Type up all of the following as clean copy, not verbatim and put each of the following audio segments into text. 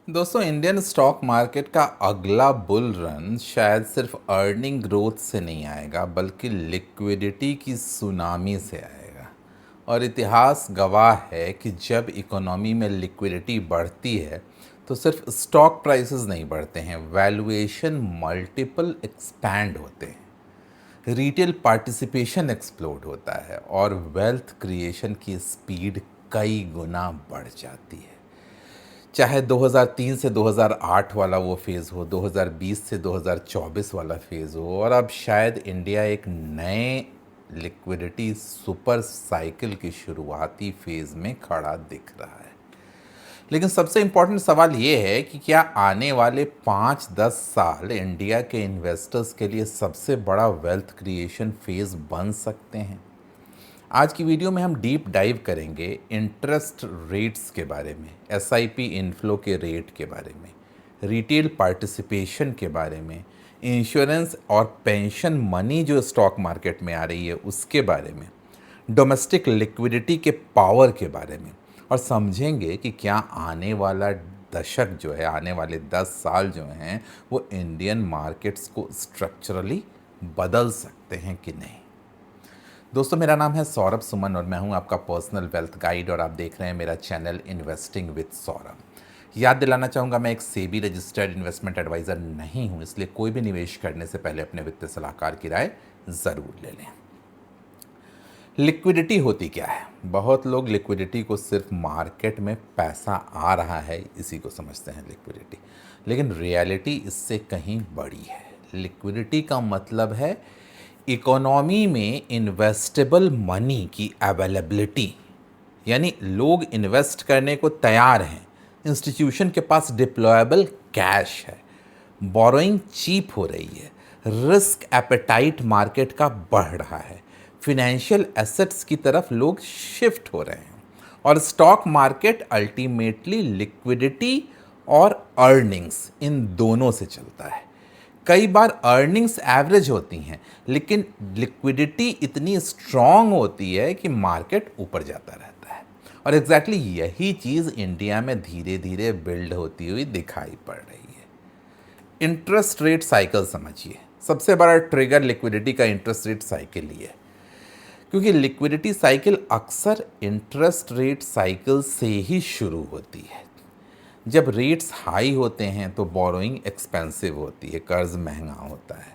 दोस्तों, Indian stock market का अगला बुल रन शायद सिर्फ अर्निंग ग्रोथ से नहीं आएगा, बल्कि लिक्विडिटी की सुनामी से आएगा। और इतिहास गवाह है कि जब इकोनॉमी में लिक्विडिटी बढ़ती है तो सिर्फ स्टॉक प्राइसेस नहीं बढ़ते हैं, वैल्यूएशन मल्टीपल एक्सपैंड होते हैं, रिटेल पार्टिसिपेशन एक्सप्लोड होता है और वेल्थ क्रिएशन की स्पीड कई गुना बढ़ जाती है। चाहे 2003 से 2008 वाला वो फेज़ हो, 2020 से 2024 वाला फेज़ हो, और अब शायद इंडिया एक नए लिक्विडिटी सुपर साइकिल की शुरुआती फेज़ में खड़ा दिख रहा है। लेकिन सबसे इम्पोर्टेंट सवाल ये है कि क्या आने वाले 5-10 साल इंडिया के इन्वेस्टर्स के लिए सबसे बड़ा वेल्थ क्रिएशन फेज़ बन सकते हैं? आज की वीडियो में हम डीप डाइव करेंगे इंटरेस्ट रेट्स के बारे में, एसआईपी इनफ्लो के रेट के बारे में, रिटेल पार्टिसिपेशन के बारे में, इंश्योरेंस और पेंशन मनी जो स्टॉक मार्केट में आ रही है उसके बारे में, डोमेस्टिक लिक्विडिटी के पावर के बारे में, और समझेंगे कि क्या आने वाला दशक जो है, आने वाले 10 साल जो हैं, वो इंडियन मार्केट्स को स्ट्रक्चरली बदल सकते हैं कि नहीं। दोस्तों, मेरा नाम है सौरभ सुमन और मैं हूं आपका पर्सनल वेल्थ गाइड और आप देख रहे हैं मेरा चैनल इन्वेस्टिंग विद सौरभ। याद दिलाना चाहूँगा, मैं एक सेबी रजिस्टर्ड इन्वेस्टमेंट एडवाइज़र नहीं हूं, इसलिए कोई भी निवेश करने से पहले अपने वित्तीय सलाहकार की राय ज़रूर ले लें। लिक्विडिटी होती क्या है? बहुत लोग लिक्विडिटी को सिर्फ मार्केट में पैसा आ रहा है इसी को समझते हैं लिक्विडिटी, लेकिन रियलिटी इससे कहीं बड़ी है। लिक्विडिटी का मतलब है इकोनॉमी में इन्वेस्टेबल मनी की अवेलेबिलिटी, यानी लोग इन्वेस्ट करने को तैयार हैं, इंस्टीट्यूशन के पास डिप्लॉयबल कैश है, बोरोइंग चीप हो रही है, रिस्क एपेटाइट मार्केट का बढ़ रहा है, फिनेंशियल एसेट्स की तरफ लोग शिफ्ट हो रहे हैं, और स्टॉक मार्केट अल्टीमेटली लिक्विडिटी और अर्निंग्स इन दोनों से चलता है। कई बार अर्निंग्स एवरेज होती हैं, लेकिन लिक्विडिटी इतनी स्ट्रांग होती है कि मार्केट ऊपर जाता रहता है। और एग्जैक्टली यही चीज़ इंडिया में धीरे धीरे बिल्ड होती हुई दिखाई पड़ रही है। इंटरेस्ट रेट साइकिल समझिए, सबसे बड़ा ट्रिगर लिक्विडिटी का इंटरेस्ट रेट साइकिल ही है, क्योंकि लिक्विडिटी साइकिल अक्सर इंटरेस्ट रेट साइकिल से ही शुरू होती है। जब रेट्स हाई होते हैं तो बोरोइंग एक्सपेंसिव होती है, कर्ज महंगा होता है,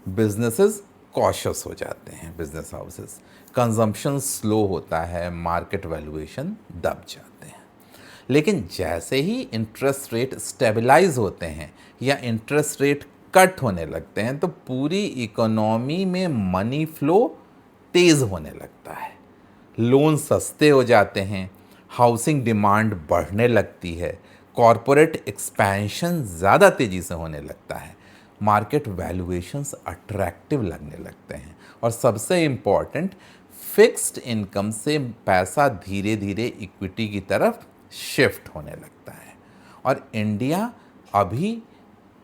बिजनेसेस कॉशियस हो जाते हैं, बिजनेस हाउसेस, कंजम्पशन स्लो होता है, मार्केट वैल्यूएशन दब जाते हैं। लेकिन जैसे ही इंटरेस्ट रेट स्टेबलाइज होते हैं या इंटरेस्ट रेट कट होने लगते हैं तो पूरी इकोनॉमी में मनी फ्लो तेज़ होने लगता है, लोन सस्ते हो जाते हैं, हाउसिंग डिमांड बढ़ने लगती है, कॉरपोरेट एक्सपेंशन ज़्यादा तेज़ी से होने लगता है, मार्केट वैल्यूएशंस अट्रैक्टिव लगने लगते हैं, और सबसे इम्पॉर्टेंट, फिक्स्ड इनकम से पैसा धीरे धीरे इक्विटी की तरफ शिफ्ट होने लगता है। और इंडिया अभी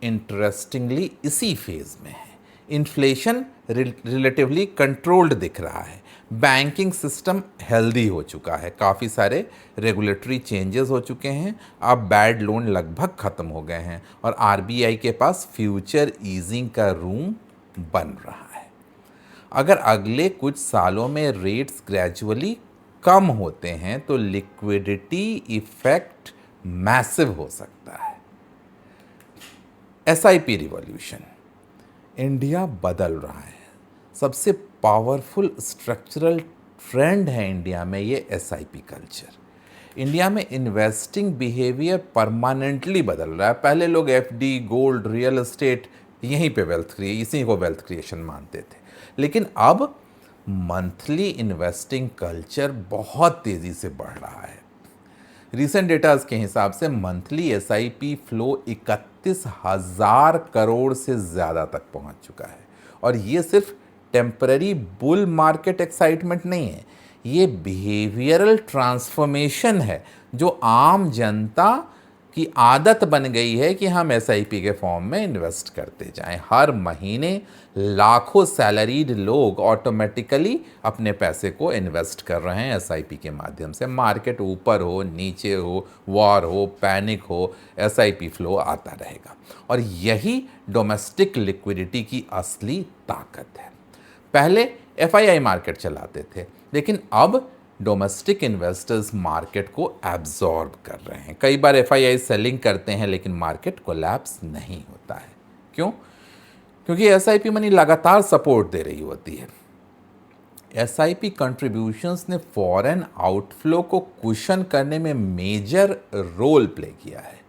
इंटरेस्टिंगली इसी फेज़ में है। इन्फ्लेशन रिलेटिवली कंट्रोल्ड दिख रहा है, बैंकिंग सिस्टम हेल्दी हो चुका है, काफ़ी सारे रेगुलेटरी चेंजेस हो चुके हैं, अब बैड लोन लगभग ख़त्म हो गए हैं और आरबीआई के पास फ्यूचर ईजिंग का रूम बन रहा है। अगर अगले कुछ सालों में रेट्स ग्रेजुअली कम होते हैं तो लिक्विडिटी इफेक्ट मैसिव हो सकता है। एसआईपी रिवॉल्यूशन, इंडिया बदल रहा है। सबसे पावरफुल स्ट्रक्चरल ट्रेंड है इंडिया में ये एसआईपी कल्चर। इंडिया में इन्वेस्टिंग बिहेवियर परमानेंटली बदल रहा है। पहले लोग एफडी, गोल्ड, रियल एस्टेट, यहीं पे इसी को वेल्थ क्रिएशन मानते थे, लेकिन अब मंथली इन्वेस्टिंग कल्चर बहुत तेज़ी से बढ़ रहा है। रिसेंट डेटाज के हिसाब से मंथली एसआईपी फ्लो 31,000 करोड़ से ज़्यादा तक पहुंच चुका है। और ये सिर्फ टेम्पररी बुल मार्केट एक्साइटमेंट नहीं है, ये बिहेवियरल ट्रांसफॉर्मेशन है जो आम जनता कि आदत बन गई है कि हम एसआईपी के फॉर्म में इन्वेस्ट करते जाएं। हर महीने लाखों सैलरीड लोग ऑटोमेटिकली अपने पैसे को इन्वेस्ट कर रहे हैं एसआईपी के माध्यम से। मार्केट ऊपर हो, नीचे हो, वॉर हो, पैनिक हो, एसआईपी फ्लो आता रहेगा। और यही डोमेस्टिक लिक्विडिटी की असली ताकत है। पहले एफआईआई मार्केट चलाते थे, लेकिन अब डोमेस्टिक इन्वेस्टर्स मार्केट को एब्जॉर्ब कर रहे हैं। कई बार एफआईआई सेलिंग करते हैं, लेकिन मार्केट कोलैप्स नहीं होता है। क्यों? क्योंकि एसआईपी मनी लगातार सपोर्ट दे रही होती है। एसआईपी कंट्रीब्यूशंस ने फॉरेन आउटफ्लो को कुशन करने में मेजर रोल प्ले किया है,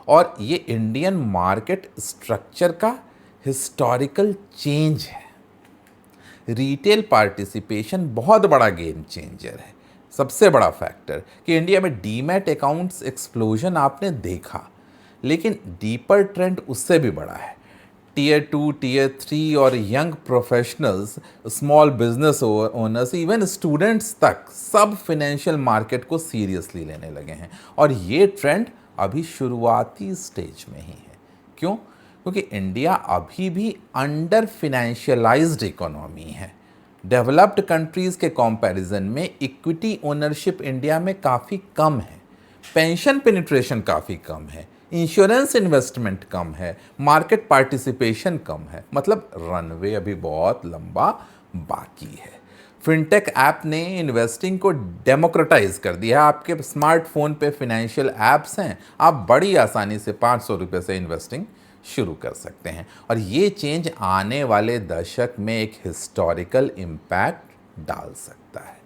और ये इंडियन मार्केट स्ट्रक्चर का हिस्टोरिकल चेंज है। रिटेल पार्टिसिपेशन बहुत बड़ा गेम चेंजर है। सबसे बड़ा फैक्टर कि इंडिया में डीमैट अकाउंट्स एक्सप्लोजन आपने देखा, लेकिन डीपर ट्रेंड उससे भी बड़ा है। टियर 2, टियर 3 और young professionals, small business owners, even students तक सब फाइनेंशियल मार्केट को सीरियसली लेने लगे हैं। और ये ट्रेंड अभी शुरुआती स्टेज में ही है। क्यों? क्योंकि इंडिया अभी भी अंडर फिनेंशियलाइज्ड इकोनॉमी है। डेवलप्ड कंट्रीज़ के कंपैरिजन में इक्विटी ओनरशिप इंडिया में काफ़ी कम है, पेंशन पेनिट्रेशन काफ़ी कम है, इंश्योरेंस इन्वेस्टमेंट कम है, मार्केट पार्टिसिपेशन कम है। मतलब रनवे अभी बहुत लंबा बाकी है। फिनटेक ऐप ने इन्वेस्टिंग को डेमोक्रेटाइज कर दिया है। आपके स्मार्टफोन पे फिनेंशियल ऐप्स हैं, आप बड़ी आसानी से 500 रुपये से इन्वेस्टिंग शुरू कर सकते हैं। और ये चेंज आने वाले दशक में एक हिस्टोरिकल इम्पैक्ट डाल सकता है।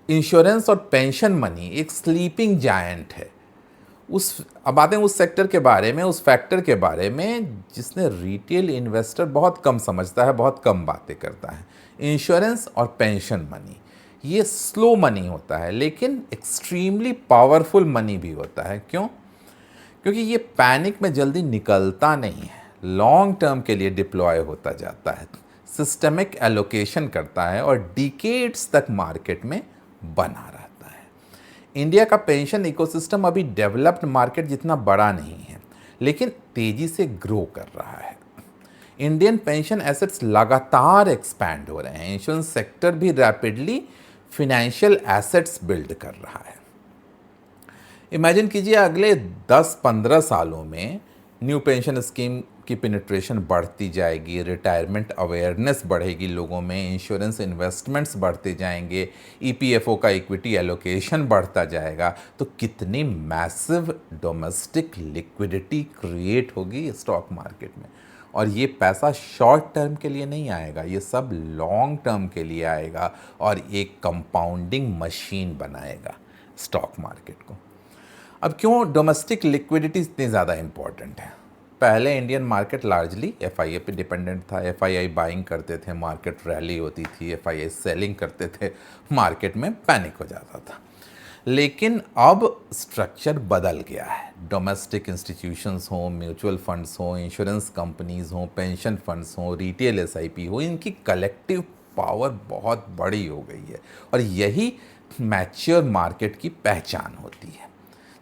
इंश्योरेंस और पेंशन मनी एक स्लीपिंग जायंट है। अब बातें उस सेक्टर के बारे में, उस फैक्टर के बारे में जिसने रिटेल इन्वेस्टर बहुत कम समझता है, बहुत कम बातें करता है। इंश्योरेंस और पेंशन मनी ये स्लो मनी होता है, लेकिन एक्सट्रीमली पावरफुल मनी भी होता है। क्यों? क्योंकि ये पैनिक में जल्दी निकलता नहीं है, लॉन्ग टर्म के लिए डिप्लॉय होता जाता है, सिस्टमिक एलोकेशन करता है और डिकेड्स तक मार्केट में बना रहता है। इंडिया का पेंशन इकोसिस्टम अभी डेवलप्ड मार्केट जितना बड़ा नहीं है, लेकिन तेजी से ग्रो कर रहा है। इंडियन पेंशन एसेट्स लगातार एक्सपैंड हो रहे हैं। इंश्योरेंस सेक्टर भी रैपिडली फिनेंशियल एसेट्स बिल्ड कर रहा है। इमेजिन कीजिए अगले 10-15 सालों में न्यू पेंशन स्कीम की पेनिट्रेशन बढ़ती जाएगी, रिटायरमेंट अवेयरनेस बढ़ेगी लोगों में, इंश्योरेंस इन्वेस्टमेंट्स बढ़ते जाएंगे, ईपीएफओ का इक्विटी एलोकेशन बढ़ता जाएगा, तो कितनी मैसिव डोमेस्टिक लिक्विडिटी क्रिएट होगी स्टॉक मार्केट में। और ये पैसा शॉर्ट टर्म के लिए नहीं आएगा, ये सब लॉन्ग टर्म के लिए आएगा और एक कंपाउंडिंग मशीन बनाएगा स्टॉक मार्केट को। अब क्यों डोमेस्टिक लिक्विडिटी इतनी ज़्यादा इम्पॉर्टेंट है? पहले इंडियन मार्केट लार्जली एफआईआई पे डिपेंडेंट था। एफआईआई बाइंग करते थे, मार्केट रैली होती थी, एफआईआई सेलिंग करते थे, मार्केट में पैनिक हो जाता था। लेकिन अब स्ट्रक्चर बदल गया है। डोमेस्टिक इंस्टीट्यूशंस हों, म्यूचुअल फंड्स हों, इंश्योरेंस कंपनीज़ हों, पेंशन फंड्स हों, रिटेल एसआईपी हो, इनकी कलेक्टिव पावर बहुत बड़ी हो गई है। और यही मैच्योर मार्केट की पहचान होती है।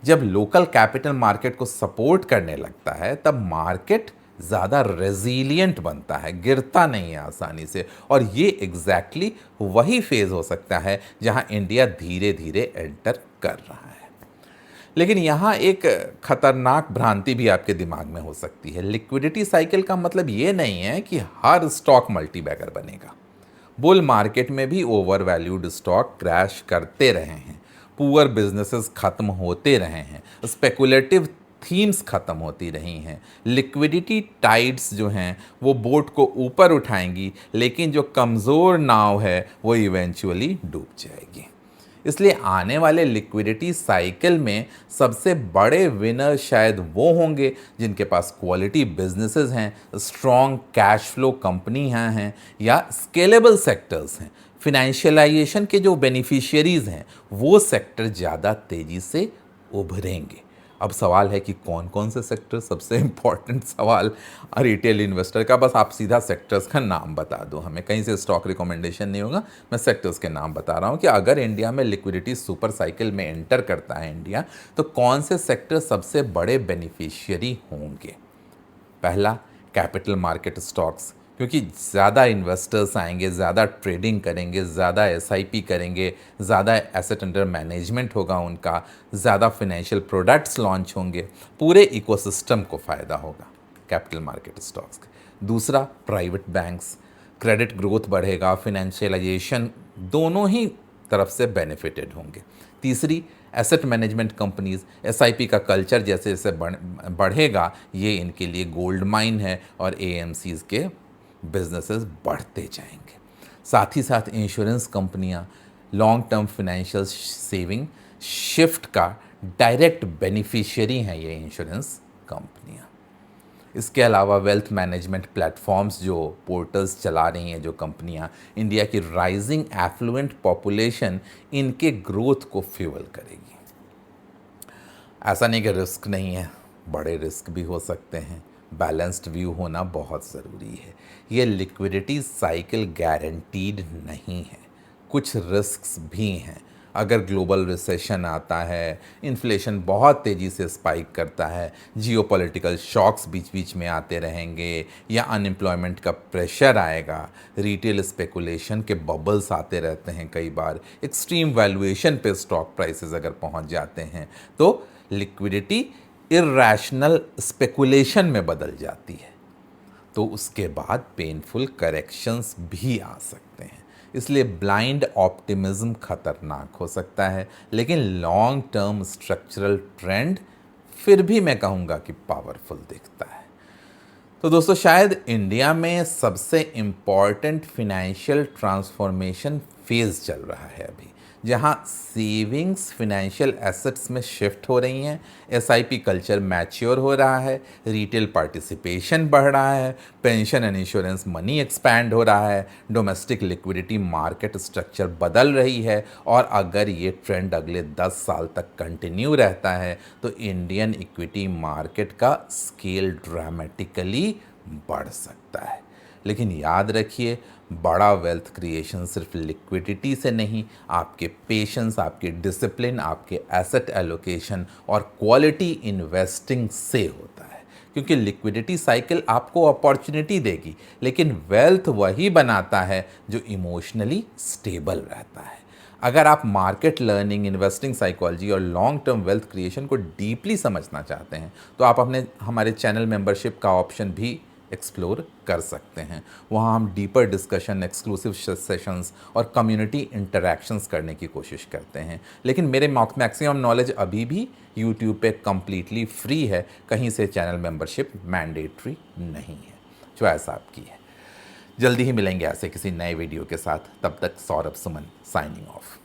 जब लोकल कैपिटल मार्केट को सपोर्ट करने लगता है, तब मार्केट ज़्यादा रेजिलियंट बनता है, गिरता नहीं है आसानी से। और ये एग्जैक्टली वही फेज़ हो सकता है जहां इंडिया धीरे धीरे एंटर कर रहा है। लेकिन यहाँ एक खतरनाक भ्रांति भी आपके दिमाग में हो सकती है। लिक्विडिटी साइकिल का मतलब ये नहीं है कि हर स्टॉक मल्टीबैगर बनेगा। बुल मार्केट में भी ओवर वैल्यूड स्टॉक क्रैश करते रहे हैं, पुअर बिजनेसेस खत्म होते रहे हैं, स्पेकुलेटिव थीम्स खत्म होती रही हैं। लिक्विडिटी टाइड्स जो हैं वो बोट को ऊपर उठाएंगी, लेकिन जो कमज़ोर नाव है वो इवेंचुअली डूब जाएगी। इसलिए आने वाले लिक्विडिटी साइकिल में सबसे बड़े विनर शायद वो होंगे जिनके पास क्वालिटी बिजनेसेस हैं, स्ट्रॉन्ग कैश फ्लो कंपनियां हैं या स्केलेबल सेक्टर्स हैं। फिनेंशियलाइजेशन के जो बेनिफिशियरीज हैं वो सेक्टर ज़्यादा तेज़ी से उभरेंगे। अब सवाल है कि कौन कौन से सेक्टर, सबसे इम्पॉर्टेंट सवाल रिटेल इन्वेस्टर का, बस आप सीधा सेक्टर्स का नाम बता दो हमें, कहीं से स्टॉक रिकमेंडेशन नहीं होगा, मैं सेक्टर्स के नाम बता रहा हूँ कि अगर इंडिया में लिक्विडिटी सुपर साइकिल में एंटर करता है इंडिया, तो कौन से सेक्टर सबसे बड़े बेनिफिशियरी होंगे। पहला, कैपिटल मार्केट स्टॉक्स, क्योंकि ज़्यादा इन्वेस्टर्स आएंगे, ज़्यादा ट्रेडिंग करेंगे, ज़्यादा एसआईपी करेंगे, ज़्यादा एसेट अंडर मैनेजमेंट होगा उनका, ज़्यादा फिनेंशियल प्रोडक्ट्स लॉन्च होंगे, पूरे इकोसिस्टम को फ़ायदा होगा कैपिटल मार्केट स्टॉक्स के। दूसरा, प्राइवेट बैंक्स, क्रेडिट ग्रोथ बढ़ेगा, फिनेंशियलाइजेशन दोनों ही तरफ से बेनिफिटेड होंगे। तीसरी, एसेट मैनेजमेंट कंपनीज, एसआईपी का कल्चर जैसे जैसे बढ़ेगा, ये इनके लिए गोल्ड माइन है और एएमसीज के बिजनेसेस बढ़ते जाएंगे। साथ ही साथ इंश्योरेंस कंपनियां long term financial saving shift का डायरेक्ट बेनिफिशियरी हैं ये इंश्योरेंस कंपनियां। इसके अलावा वेल्थ मैनेजमेंट प्लेटफॉर्म्स, जो पोर्टल्स चला रही हैं जो कंपनियां, इंडिया की राइजिंग एफ्लुएंट पॉपुलेशन इनके ग्रोथ को फ्यूल करेगी। ऐसा नहीं कि रिस्क नहीं है, बड़े रिस्क भी हो सकते हैं, बैलेंस्ड व्यू होना बहुत ज़रूरी है। ये लिक्विडिटी साइकिल गारंटीड नहीं है, कुछ रिस्क्स भी हैं। अगर ग्लोबल रिसेशन आता है, इन्फ्लेशन बहुत तेज़ी से स्पाइक करता है, जियोपॉलिटिकल शॉक्स बीच बीच में आते रहेंगे, या अनएम्प्लॉयमेंट का प्रेशर आएगा, रिटेल स्पेकुलेशन के बबल्स आते रहते हैं, कई बार एक्सट्रीम वैल्यूएशन पे स्टॉक प्राइसेस अगर पहुंच जाते हैं, तो लिक्विडिटी इर्रैशनल स्पेकुलेशन में बदल जाती है, तो उसके बाद पेनफुल करेक्शंस भी आ सकते हैं। इसलिए ब्लाइंड ऑप्टिमिज्म खतरनाक हो सकता है, लेकिन लॉन्ग टर्म स्ट्रक्चरल ट्रेंड फिर भी मैं कहूँगा कि पावरफुल दिखता है। तो दोस्तों, शायद इंडिया में सबसे इम्पॉर्टेंट फिनेंशियल ट्रांसफॉर्मेशन फेज़ चल रहा है अभी, जहां सेविंग्स फिनेंशियल एसेट्स में शिफ्ट हो रही हैं, एसआईपी कल्चर मैच्योर हो रहा है, रिटेल पार्टिसिपेशन बढ़ रहा है, pension and insurance money expand हो रहा है, डोमेस्टिक लिक्विडिटी मार्केट स्ट्रक्चर बदल रही है, और अगर ये ट्रेंड अगले 10 साल तक कंटिन्यू रहता है तो इंडियन इक्विटी मार्केट का स्केल ड्रामेटिकली बढ़ सकता है। लेकिन याद रखिए, बड़ा वेल्थ क्रिएशन सिर्फ लिक्विडिटी से नहीं, आपके पेशेंस, आपके डिसिप्लिन, आपके एसेट एलोकेशन और क्वालिटी इन्वेस्टिंग से होता है। क्योंकि लिक्विडिटी साइकिल आपको अपॉर्चुनिटी देगी, लेकिन वेल्थ वही बनाता है जो इमोशनली स्टेबल रहता है। अगर आप मार्केट लर्निंग, इन्वेस्टिंग साइकोलॉजी और लॉन्ग टर्म वेल्थ क्रिएशन को डीपली समझना चाहते हैं, तो आप हमारे चैनल मेंबरशिप का ऑप्शन भी एक्सप्लोर कर सकते हैं। वहाँ हम डीपर डिस्कशन, एक्सक्लूसिव सेशंस और कम्युनिटी इंटरैक्शंस करने की कोशिश करते हैं। लेकिन मेरे मैक्सिमम नॉलेज अभी भी यूट्यूब पे कम्प्लीटली फ्री है, कहीं से चैनल मेंबरशिप मैंडेटरी नहीं है, चॉइस आपकी है। जल्दी ही मिलेंगे ऐसे किसी नए वीडियो के साथ, तब तक सौरभ सुमन साइनिंग ऑफ।